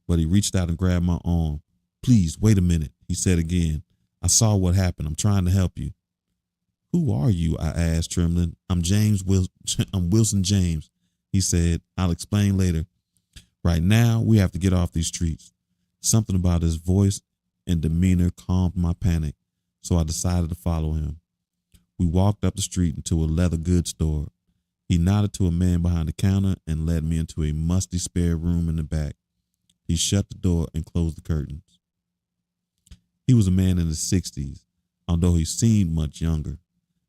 but he reached out and grabbed my arm. Please, wait a minute, he said again. I saw what happened. I'm trying to help you. Who are you? I asked, trembling. I'm Wilson James, he said. I'll explain later. Right now, we have to get off these streets. Something about his voice and demeanor calmed my panic, so I decided to follow him. We walked up the street into a leather goods store. He nodded to a man behind the counter and led me into a musty spare room in the back. He shut the door and closed the curtains. He was a man in his 60s, although he seemed much younger.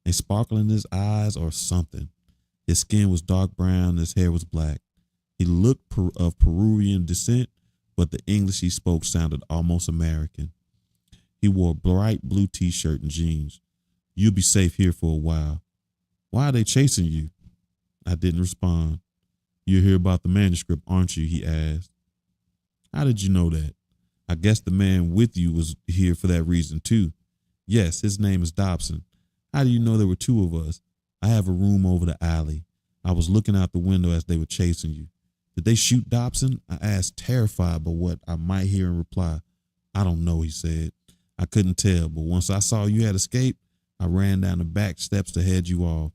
A sparkle in his eyes or something. His skin was dark brown and his hair was black. He looked of Peruvian descent, but the English he spoke sounded almost American. He wore a bright blue t-shirt and jeans. You'll be safe here for a while. Why are they chasing you? I didn't respond. You'll hear about the manuscript, aren't you? He asked. How did you know that? I guess the man with you was here for that reason too. Yes, his name is Dobson. How do you know there were two of us? I have a room over the alley. I was looking out the window as they were chasing you. Did they shoot Dobson? I asked, terrified by what I might hear in reply. I don't know, he said. I couldn't tell, but once I saw you had escaped, I ran down the back steps to head you off.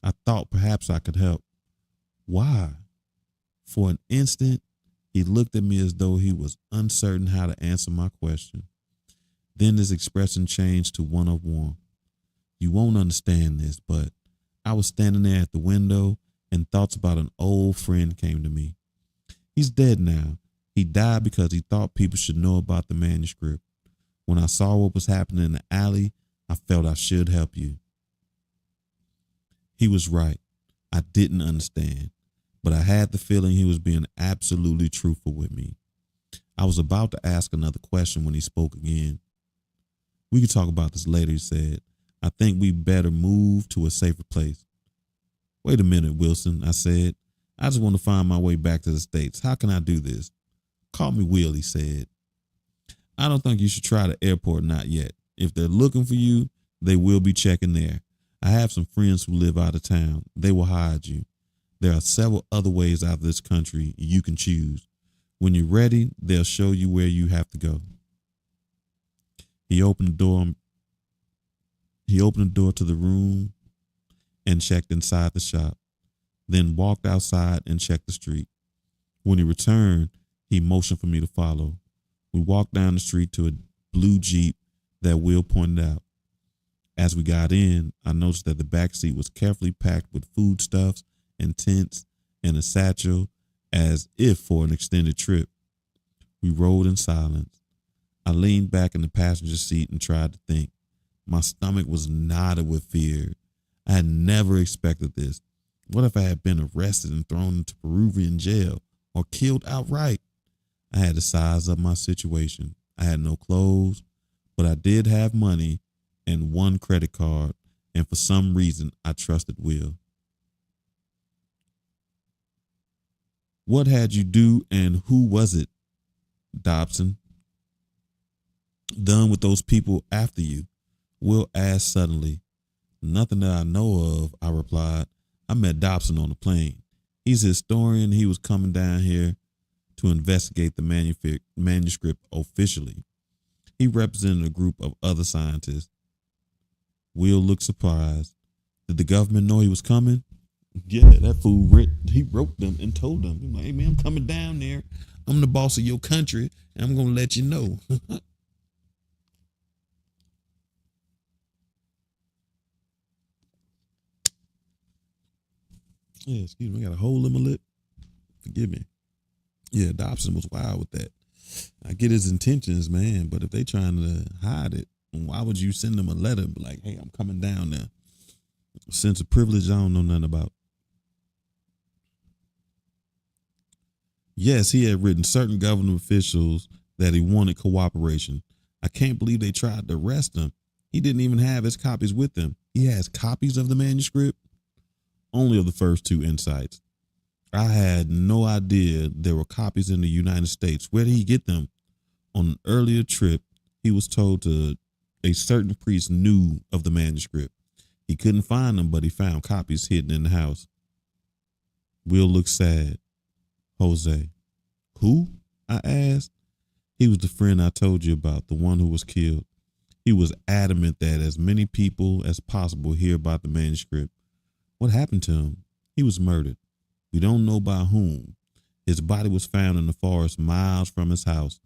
I thought perhaps I could help. Why? For an instant, he looked at me as though he was uncertain how to answer my question. Then his expression changed to one of warmth. You won't understand this, but I was standing there at the window and thoughts about an old friend came to me. He's dead now. He died because he thought people should know about the manuscript. When I saw what was happening in the alley, I felt I should help you. He was right. I didn't understand, but I had the feeling he was being absolutely truthful with me. I was about to ask another question when he spoke again. We could talk about this later, he said. I think we better move to a safer place. Wait a minute, Wilson, I said. I just want to find my way back to the States. How can I do this? Call me Will, he said. I don't think you should try the airport, not yet. If they're looking for you, they will be checking there. I have some friends who live out of town. They will hide you. There are several other ways out of this country you can choose. When you're ready, they'll show you where you have to go. He opened the door to the room and checked inside the shop, then walked outside and checked the street. When he returned, he motioned for me to follow. We walked down the street to a blue Jeep that Will pointed out. As we got in, I noticed that the back seat was carefully packed with foodstuffs and tents and a satchel as if for an extended trip. We rode in silence. I leaned back in the passenger seat and tried to think. My stomach was knotted with fear. I had never expected this. What if I had been arrested and thrown into Peruvian jail or killed outright? I had to size up my situation. I had no clothes, but I did have money and one credit card, and for some reason, I trusted Will. What had you do and who was it, Dobson? Done with those people after you? Will asked suddenly. Nothing that I know of, I replied. I met Dobson on the plane. He's a historian. He was coming down here to investigate the manuscript officially. He represented a group of other scientists. Will looked surprised. Did the government know he was coming? Yeah, that fool, he wrote them and told them. He's like, hey man, I'm coming down there. I'm the boss of your country, and I'm going to let you know. Yeah, excuse me, I got a hole in my lip. Forgive me. Yeah, Dobson was wild with that. I get his intentions, man, but if they trying to hide it, why would you send them a letter and be like, hey, I'm coming down there? Sense of privilege I don't know nothing about. Yes, he had written certain government officials that he wanted cooperation. I can't believe they tried to arrest him. He didn't even have his copies with him. He has copies of the manuscript, only of the first two insights. I had no idea there were copies in the United States. Where did he get them? On an earlier trip, he was told to a certain priest knew of the manuscript. He couldn't find them, but he found copies hidden in the house. Will looked sad. Jose. Who? I asked. He was the friend I told you about, the one who was killed. He was adamant that as many people as possible hear about the manuscript. What happened to him? He was murdered. We don't know by whom. His body was found in the forest miles from his house.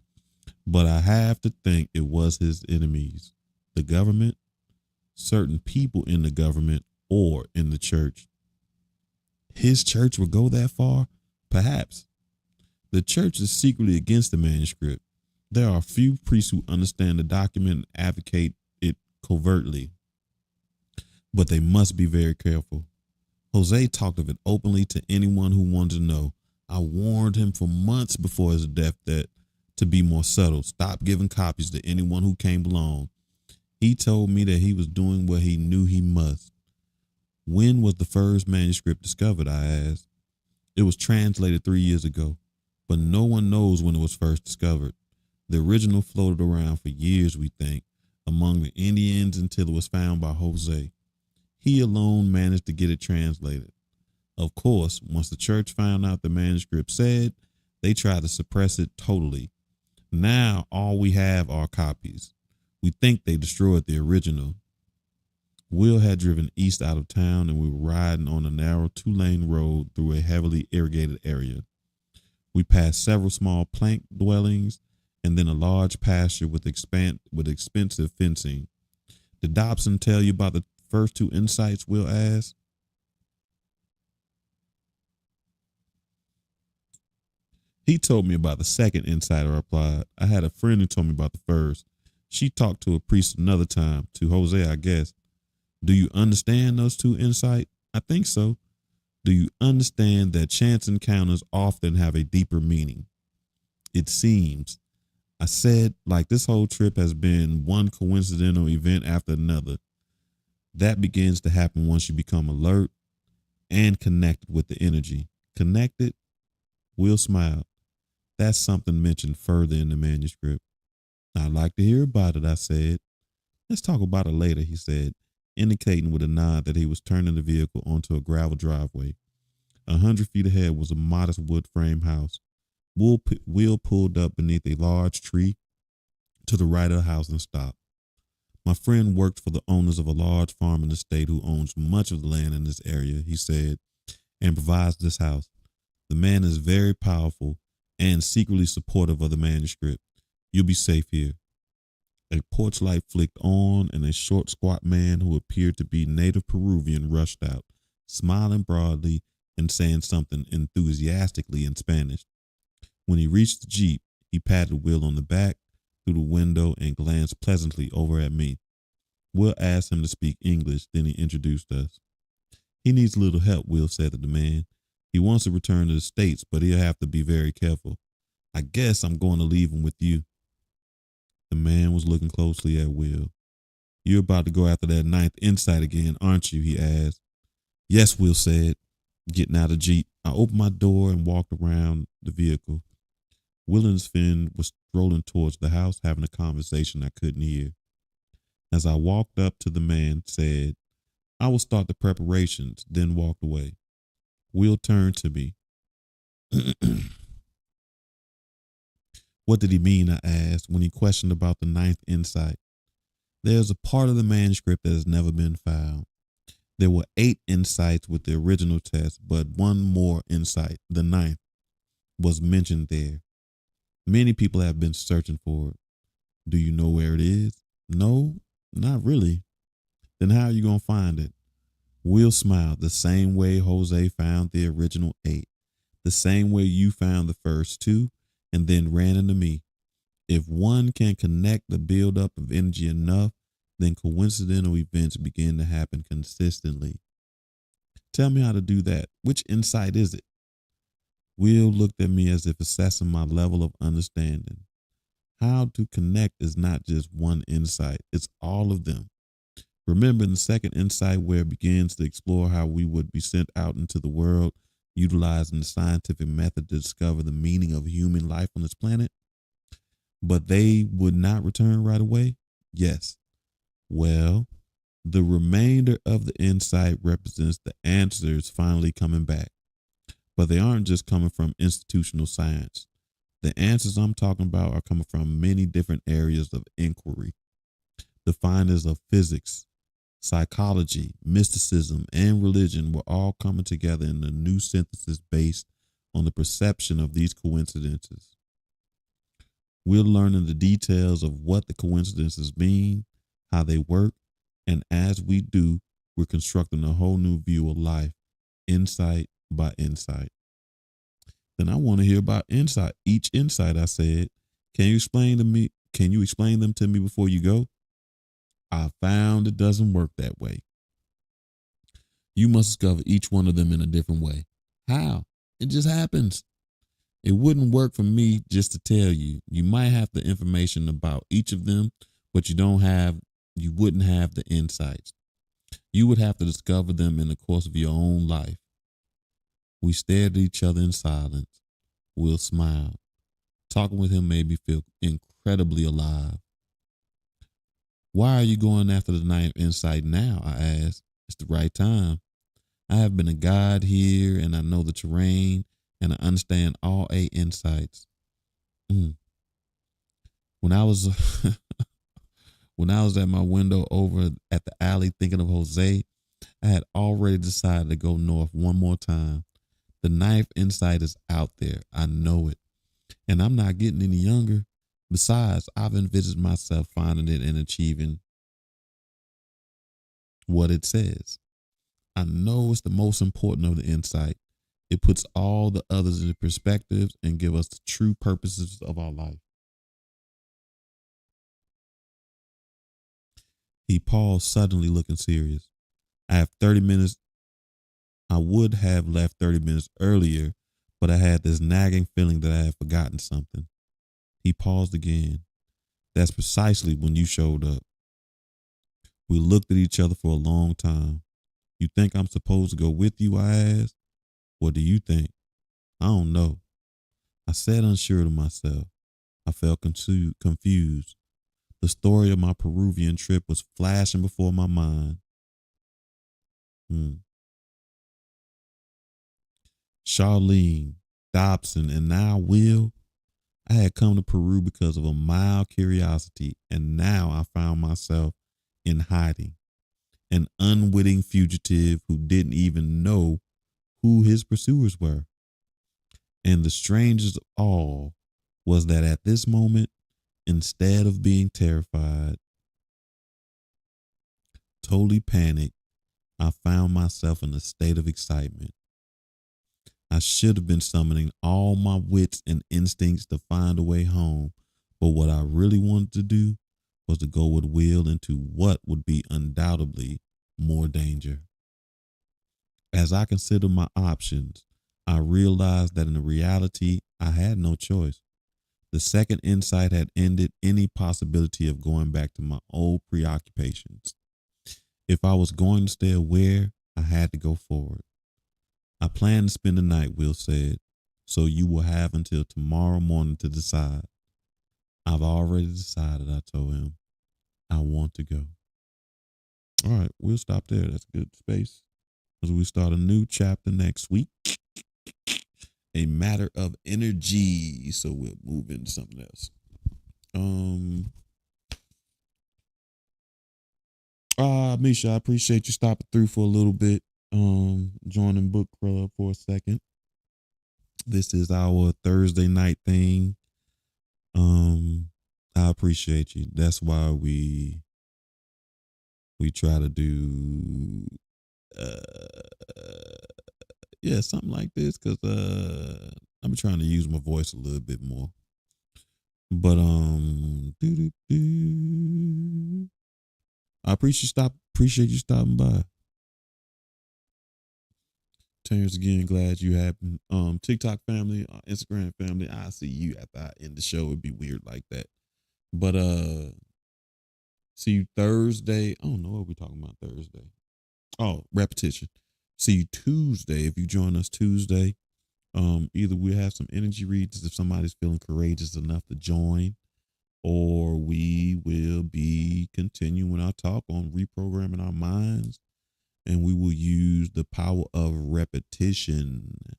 But I have to think it was his enemies, the government, certain people in the government, or in the church. His church would go that far? Perhaps. The church is secretly against the manuscript. There are few priests who understand the document and advocate it covertly, but they must be very careful. Jose talked of it openly to anyone who wanted to know. I warned him for months before his death that to be more subtle, stop giving copies to anyone who came along. He told me that he was doing what he knew he must. When was the first manuscript discovered? I asked. It was translated 3 years ago, but no one knows when it was first discovered. The original floated around for years, we think, among the Indians until it was found by Jose. He alone managed to get it translated. Of course, once the church found out the manuscript said, they tried to suppress it totally. Now all we have are copies. We think they destroyed the original. Will had driven east out of town and we were riding on a narrow 2-lane road through a heavily irrigated area. We passed several small plank dwellings and then a large pasture with expensive fencing. Did Dobson tell you about the first 2 insights? Will asked. He told me about the second insight, I replied. I had a friend who told me about the first. She talked to a priest another time, to Jose, I guess. Do you understand those 2 insights? I think so. Do you understand that chance encounters often have a deeper meaning? It seems. I said, like this whole trip has been one coincidental event after another. That begins to happen once you become alert and connected with the energy. Connected? Will smiled. That's something mentioned further in the manuscript. I'd like to hear about it, I said. Let's talk about it later, he said, indicating with a nod that he was turning the vehicle onto a gravel driveway. 100 feet ahead was a modest wood frame house. Will pulled up beneath a large tree to the right of the house and stopped. My friend worked for the owners of a large farm in the state who owns much of the land in this area, he said, and provides this house. The man is very powerful and secretly supportive of the manuscript. You'll be safe here. A porch light flicked on, and a short, squat man who appeared to be native Peruvian rushed out, smiling broadly and saying something enthusiastically in Spanish. When he reached the Jeep, he patted Will on the back through the window and glanced pleasantly over at me. Will asked him to speak English, then he introduced us. He needs a little help, Will said to the man. He wants to return to the States, but he'll have to be very careful. I guess I'm going to leave him with you. The man was looking closely at Will. You're about to go after that 9th insight again, aren't you? He asked. Yes, Will said, getting out of the Jeep. I opened my door and walked around the vehicle. Will and his friend was strolling towards the house, having a conversation I couldn't hear. As I walked up to the man, said, I will start the preparations, then walked away. Will turned to me. What did he mean, I asked, when he questioned about the 9th insight. There's a part of the manuscript that has never been found. There were 8 insights with the original test, but one more insight, the 9th, was mentioned there. Many people have been searching for it. Do you know where it is? No, not really. Then how are you going to find it? Will smiled the same way Jose found the original 8, the same way you found the first 2, and then ran into me. If one can connect the buildup of energy enough, then coincidental events begin to happen consistently. Tell me how to do that. Which insight is it? Will looked at me as if assessing my level of understanding. How to connect is not just one insight, it's all of them. Remember in the second insight where it begins to explore how we would be sent out into the world, utilizing the scientific method to discover the meaning of human life on this planet? But they would not return right away? Yes. Well, the remainder of the insight represents the answers finally coming back. But they aren't just coming from institutional science. The answers I'm talking about are coming from many different areas of inquiry. The findings of physics, psychology, mysticism, and religion were all coming together in a new synthesis based on the perception of these coincidences. We're learning the details of what the coincidences mean, how they work, and as we do, we're constructing a whole new view of life, insight by insight. Then I want to hear about insight. Each insight, I said. Can you explain to me? Can you explain them to me before you go? I found it doesn't work that way. You must discover each one of them in a different way. How? It just happens. It wouldn't work for me just to tell you. You might have the information about each of them, but you wouldn't have the insights. You would have to discover them in the course of your own life. We stared at each other in silence. Will smiled. Talking with him made me feel incredibly alive. Why are you going after the ninth insight now? I asked. It's the right time. I have been a guide here and I know the terrain and I understand all 8 insights. When I was when I was at my window over at the alley thinking of Jose, I had already decided to go north one more time. The ninth insight is out there. I know it. And I'm not getting any younger. Besides, I've envisioned myself finding it and achieving what it says. I know it's the most important of the insight. It puts all the others into perspective and give us the true purposes of our life. He paused, suddenly looking serious. I have 30 minutes. I would have left 30 minutes earlier, but I had this nagging feeling that I had forgotten something. He paused again. That's precisely when you showed up. We looked at each other for a long time. You think I'm supposed to go with you? I asked. What do you think? I don't know. I said, unsure to myself. I felt confused. The story of my Peruvian trip was flashing before my mind. Charlene, Dobson, and now Will. I had come to Peru because of a mild curiosity, and now I found myself in hiding, an unwitting fugitive who didn't even know who his pursuers were. And the strangest of all was that at this moment, instead of being terrified, totally panicked, I found myself in a state of excitement. I should have been summoning all my wits and instincts to find a way home, but what I really wanted to do was to go with Will into what would be undoubtedly more danger. As I considered my options, I realized that in reality, I had no choice. The second insight had ended any possibility of going back to my old preoccupations. If I was going to stay aware, I had to go forward. I plan to spend the night, Will said, so you will have until tomorrow morning to decide. I've already decided, I told him. I want to go. All right, we'll stop there. That's a good space. As we start a new chapter next week. A matter of energy. So we'll move into something else. Misha, I appreciate you stopping through for a little bit. Joining book club for a second. This is our Thursday night thing. I appreciate you. That's why we try to do something like this, because I'm trying to use my voice a little bit more. But I appreciate you stopping by. Terrence, again, glad you happened. TikTok family, Instagram family, I see you after I end the show. It'd be weird like that. But see you Thursday. I don't know what we're talking about Thursday. Oh, repetition. See you Tuesday. If you join us Tuesday, either we'll have some energy reads if somebody's feeling courageous enough to join, or we will be continuing our talk on reprogramming our minds, and we will use the power of repetition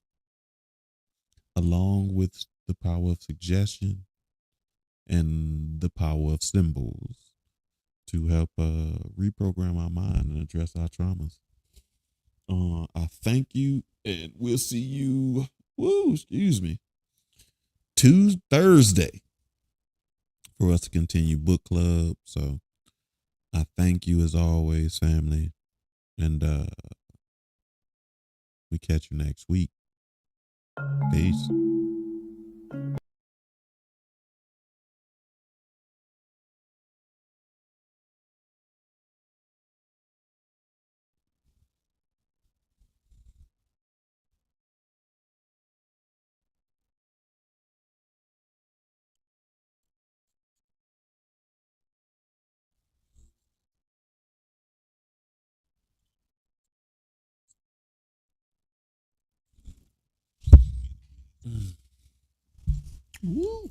along with the power of suggestion and the power of symbols to help reprogram our mind and address our traumas. I thank you, and we'll see you. Woo, excuse me. Thursday for us to continue book club. So I thank you as always, family, and we catch you next week. Peace. Woo.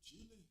Chile.